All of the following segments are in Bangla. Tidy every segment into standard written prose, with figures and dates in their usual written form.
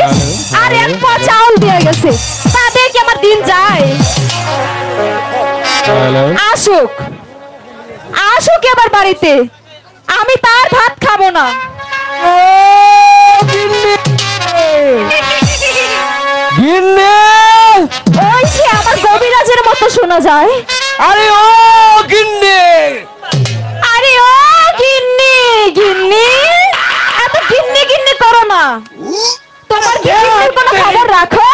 ইস আর এক পা চাউল দিয়ে গেছে তাতে কি আমার দিন যায় আসুক আসুক এবার বাড়িতে আমি তার ভাত খাবো না ওই যে আমার কবিরাজের মতো শোনা যায় আরে ও গিন্নি আরে ও গিন্নি গিন্নি এত গিন্নি গিন্নি করো না তোমার গিন্নির কোনো খবর রাখো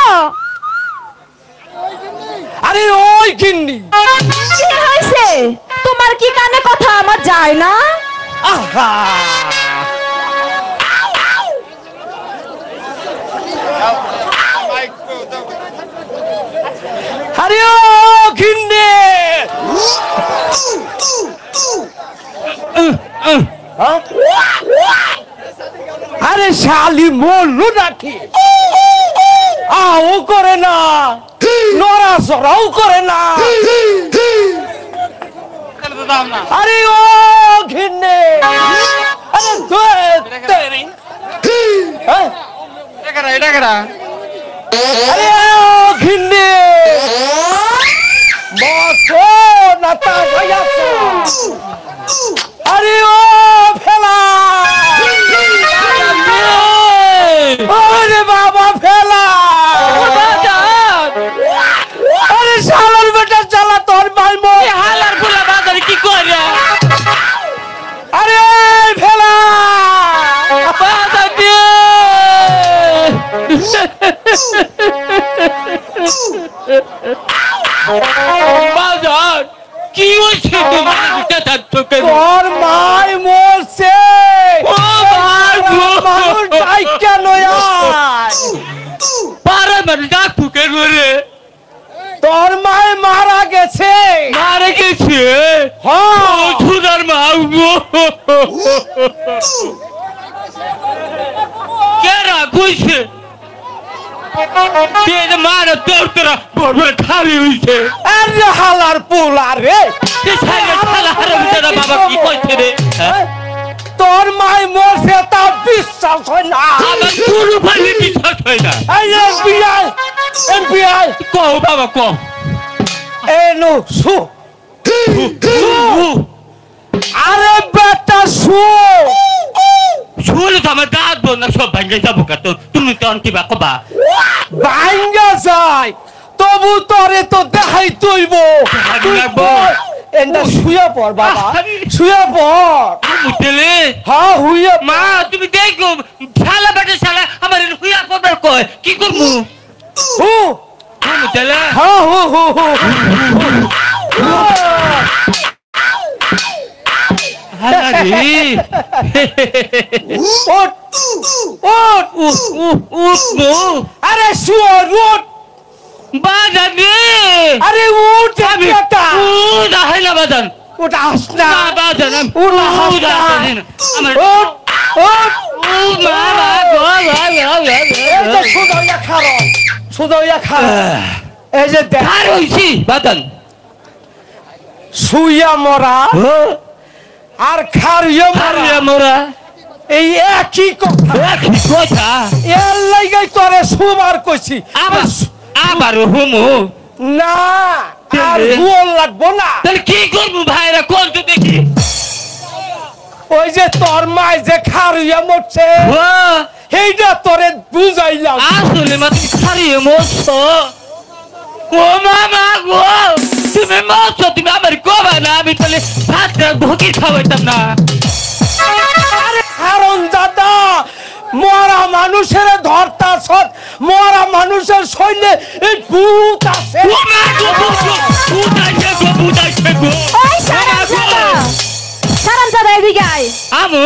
আরে ওই গিন্নি কি হয়েছে তোমার কি কানে কথা আমার যায় না আহা আরে ও গিন্নি আরে শালি মরলো নাকি আও করে না নড়াচড়াও করে না আরে ও ঘিন্নে আরে ও ঘিন্নে বসো না তা ভাইয়াছো আরে ও ফেলা আরে বাবা ফেলা আরে শালার বেটা চালা তোর মাইমো হালার ফুলা বাজারে কি করে আরে ফেলা বাজার কি হচ্ছে তোর মাই মরছে মানুষ ডাইকা নয়া পারে মানে ডাক ফুকে রে তোর মাই মারা গেছে মারা গেছে হ্যাঁ সুদার মা কেরা কইছে মারা তোর তোরা বড় ঠারি হইছে আরে হালার পোলা রে বাবা কি কইছে রে তোর মাই মরছে তা বিশ্বাস হয় না আমার কোনো ভাবে বিশ্বাস হয় না এই এমপিআই কও বাবা কও এনো সু আরে বেটা সু শুনে তো আমার দাঁত বোন না সব ভাঙ্গে যাবো কা তো তুমি তো কি বা কবা ভাঙ্গা যায় তবু তোরে তো দেখাই তৈব এন্ডা শুয়ে পড় বাবা শুয়ে পড় মুতেলে হ্যাঁ হুইয়া মা তুমি দেখো শালা বেটা শালা আমার হুইয়া পড়বার কয় কি করমু হু মুতেলে হ্যাঁ হু হু হু আরে ওট ওট আরে শুয়ে রোড বাজানে আরে উঠ বেটা উঠ আহেলা বাজান উঠ আসনা বাজান উঠ আসনা আমার ওট ওট মামা গো এই যে সুদাইয়া খারো সুদাইয়া খারো এই যে দেখ আর হইছি বাজান শুইয়া মরা আর খারিয়া আরে মোরা এই একই কথা কি কথা এর লাগাই তোরে সুবার কইছি আবার হুমু না আর গোল লাগবো না তাহলে কি করবো ভাইরা কোন তো দেখি ওই যে তোর মাই যে খারিয়া মরছে এইটা তোরে বুঝাইলাম আসলে মা তুমি খারিয়ে মরছো ও মামা গো তুমি মরছো তুমি আমার কবা না আমি তাহলে ভাতটা ভুকি খাওয়াইতাম না আরে কারণ দাদা মরা মানুষের ধরতাছ মরা মানুষের শৈলে এই ভূত আছে ও মা গো ভূত আছে গো ওই সারামজাদা এদিকে আয় আমু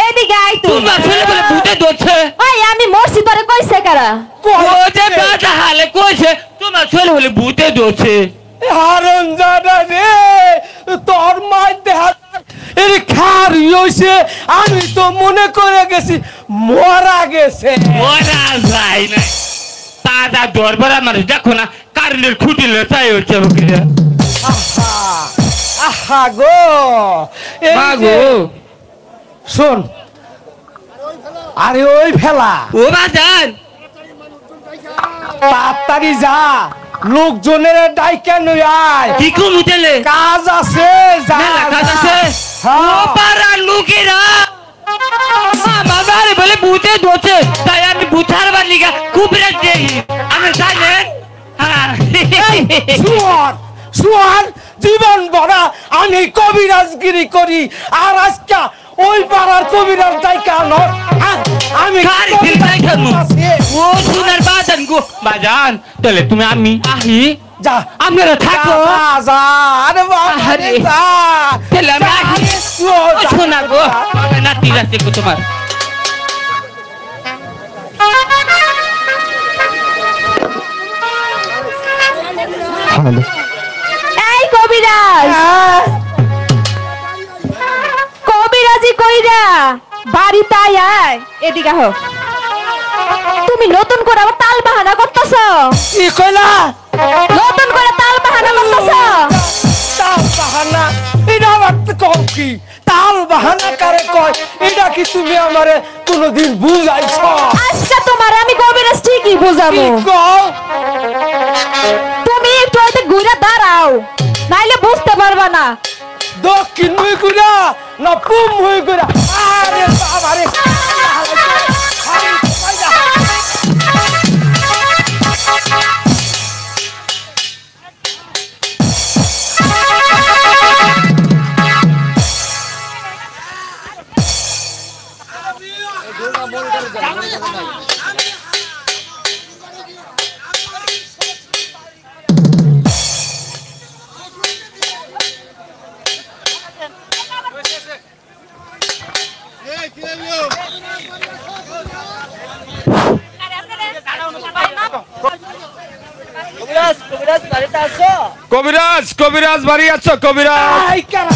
এদিকে আয় তুই তোমার ছেলে বলে ভূতে ধরছে ওই আমি মরছি তোরে কইছে কারা ওতে বাটা হালে কইছে তোমার ছেলে বলে ভূতে ধরছে হারন দাদা রে তোর মাই দেহা এর খার হইছে আমি তো মনে করে গেছি মরা গেছে মরা যায় না তাজা দরবার আমার দেখো না কারেন্টের খুঁটি লেচাই হচ্ছে ওকে আহা আহা গো এই মা যে গো শুন আরে ওই ফেলা ও বাজান তাড়াতাড়ি যা, লোকজনের ডাইকা নই আয়, কি কমিতেলে কাজ আছে যা। মেলা কাজ আছে। হ্যাঁ। ও পাড়ার লোকেরা আমার বলে বুঝে দোছে, তাই আমি বুঝার বালিকা কুবরাজ দেই। আমি জানেন শুয়ার শুয়ার জীবন ভরা আমি কবিরাজগিরি করি, আর আজকে ওই পাড়ার কবিরাজ ডাইকা নয়। আমি কারি ফিল দেখানো ও সোনার বাজান গো বাজান, তাহলে তুমি আমি আহি যা, আমরা থাকো। যা আরে বাবা আরে, যা, তাহলে আমি আহি ও সোনা গো নাতি রাতে গো তোমার। এই কবিরাজ, কবিরাজি কইরা বাড়িতে আয়, এদিকে হোক। তুমি নতুন করে আবার তাল বাহানা করতেছ, কি কইলা? নতুন করে তাল বাহানা করতেছ। তাল বাহানা এটা আবার কও কি? তাল বাহানা কারে কয়? এটা কি তুমি আমারে কোনদিন বুঝাইছ? আজকে তোমার আমি কবিরাজ ঠিকই বুঝাবো। কি কও? তুমি একটু হয়তো ঘুরে দাঁড়াও, নাইলে বুঝতে পারবা না। দক্ষিণ মুই গুড়া না পুম মুই গুড়া? আরে বাবা রে, কবিরাজ কবিরাজ বাড়ি আছো কবিরাজ? আই কারা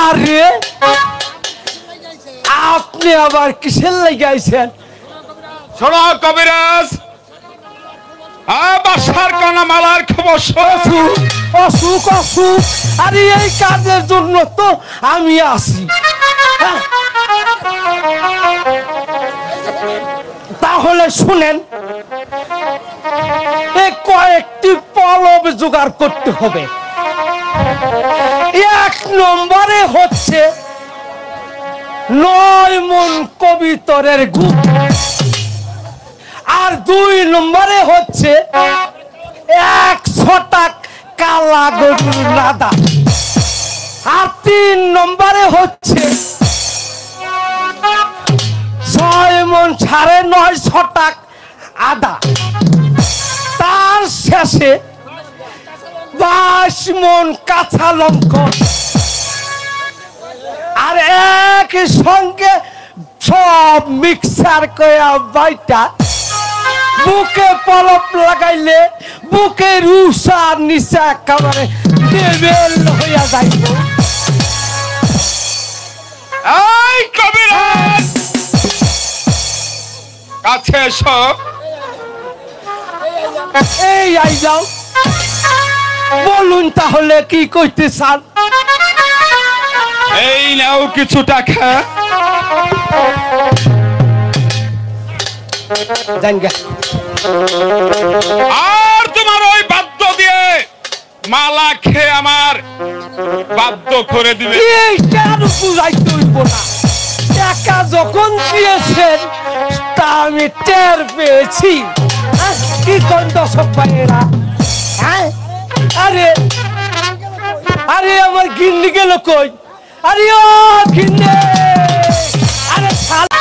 আরে আপনি আবার কিসের লাগাইছেন? শোনো কবিরাজ, বাসার কানা মালার খবর শোনো। অসুখ অসুখ, আরে এই কাজের জন্য তো আমি আছি। হ্যাঁ। তাহলে শুনেন, কয়েকটি পলব জোগাড় করতে হবে। এক নম্বরে হচ্ছে 9 মণ কবিতরের গুড়, আর 2 নম্বরে হচ্ছে 100 টাক কালা গরুর নাদা, আর 3 নম্বরে হচ্ছে 6 মণ 950 টাক আদা, তার শেষে 22 মণ কাঁচা লঙ্কা, আর একই সঙ্গে সব মিক্সার কয়া বাইটা বুকে পলপ লাগাইলে বুকে রুষা নিচা একেবারে দেবেল হইয়া যাইব। এই কবিরাজ কাছে এসো। এই আই যাও, বলুন তাহলে কি কইতে চান? এই নাও কিছু টাকা। জানগা আর তোমার ওই বাদ্য দিয়ে মালা খেয়ে আমার বাদ্য করে দিবে। এইটা আর বুঝাইতে হইব না, টাকা যখন দিয়েছেন তা আমি টের পেয়েছি। কি গন্ধ সব পায়েরা? হ্যাঁ, আরে আরে আমার গিন্নি গেল কই? আরে ও গিন্নি, আরে শালা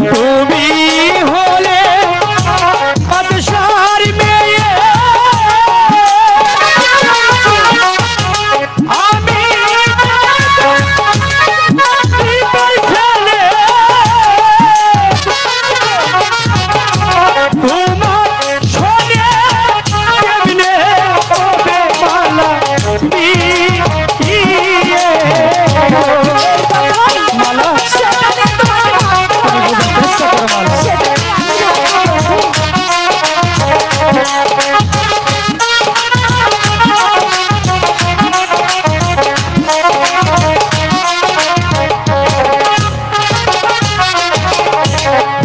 তুমি হলে বাদশার মেয়ে আমি ছেলে তোমার শোনে কেমনে হবে মালা মালা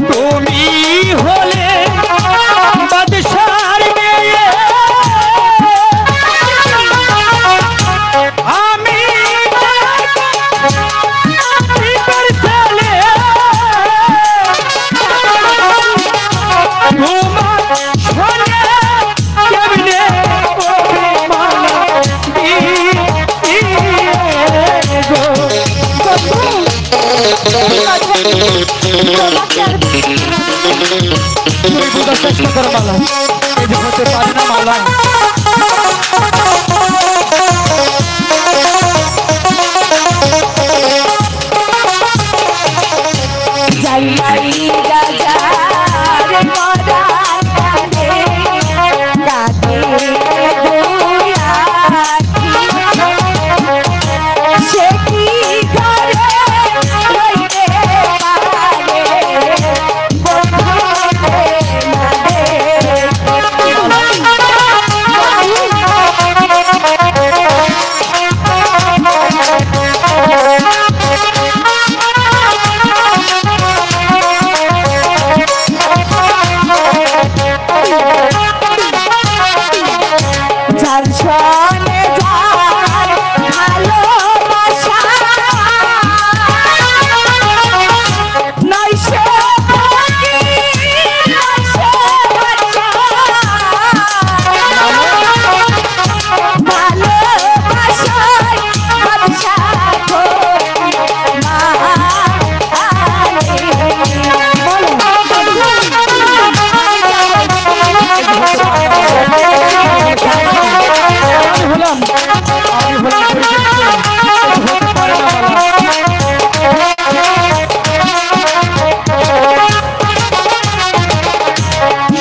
তুমি হলে বাদশার মেয়ে আমি ছেলে তোমার শোনে কেমনে হবে মালা তুমি বোঝার চেষ্টা করো মালা এই যে হতে পারে না মালা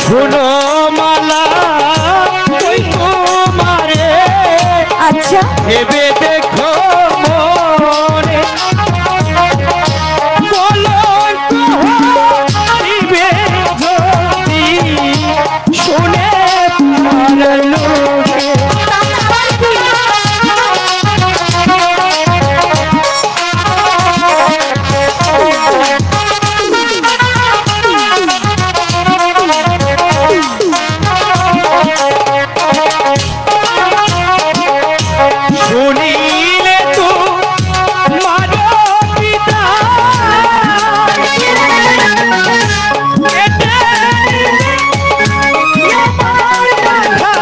শোনো মালা তুই তোমারে আচ্ছা ভেবে দেখো মনে বলো দিবে যদি শুনে তোমার লোকে শুনিলে তো মারো পিতা কেটে নিলে আমার মাথা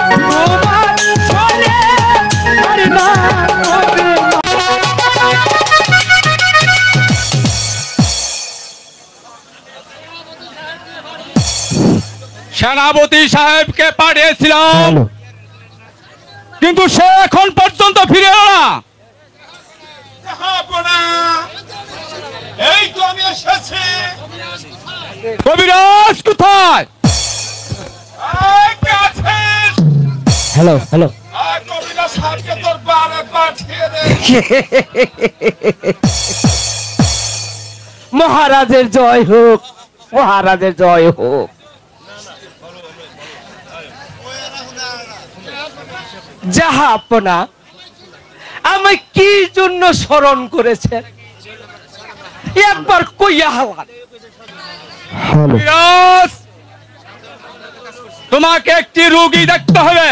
তোমার শোনে আর না হবে সেনাপতি সাহেবকে পাঠিয়েছিলাম কিন্তু সে এখন পর্যন্ত ফিরে এলো না। এই তো আমি এসেছি। কবিরাজ কোথায়? এই কে আছিস? হ্যালো হ্যালো আর কবিরাজ সাহেবকে তোর বারে পাঠিয়ে দে। মহারাজের জয় হোক, মহারাজের জয় হোক। জাহাপনা আমায় কি জন্য স্মরণ করেছেন একবার কইয়া হালান। কবিরাজ, তোমাকে একটি রোগী দেখতে হবে।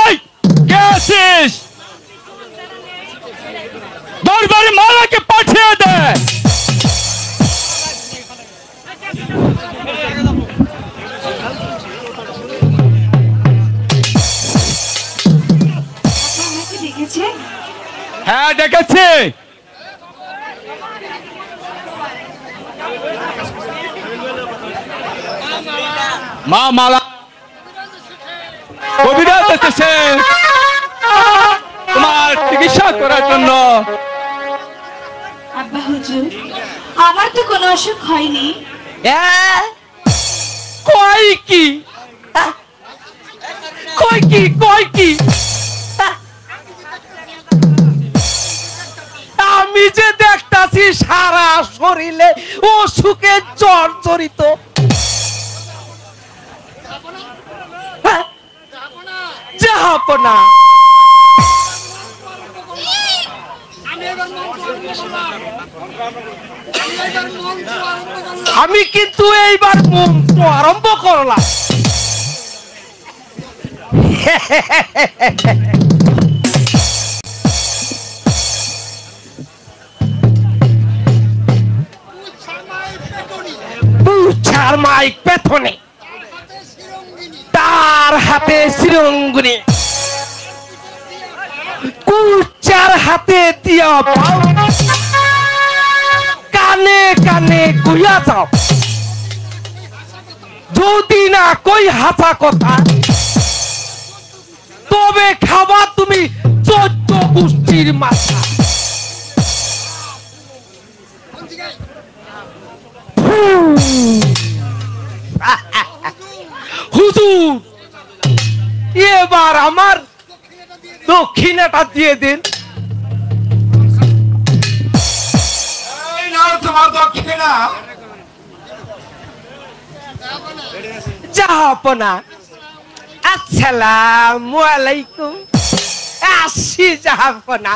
এই কে আছিস? দরবারে মালাকে পাঠিয়ে দে। হ্যাঁ দেখেছি। হয়েছে? মা মালা কবিরাজ এসেছে তোমার চিকিৎসা করার জন্য। আব্বা হুজুর, আমার তো কোনো অসুখ হয়নি। কয় কি কয় কি কয় কি? আমি যে দেখতাছি সারা শরীরে অসুখে জর্জরিত। জাহাপনা, আমি কিন্তু এইবার মন্ত্র আরম্ভ করলাম। পুছার মাইক পেছনে, তার হাতে শ্রীরঙ্গিনী, কুচার হাতে দিয়া পাও, কানে কানে কইয়া যাও, যদি না কই হাসা কথা তবে খাবা তুমি 14 গোষ্ঠীর মাথা। হুজুর, এবার আমার দক্ষিণাটা দিয়ে দিন। এই নাও তোমার দক্ষিণা। জাহাপনা, আসসালামু আলাইকুম। আসি জাহাপনা।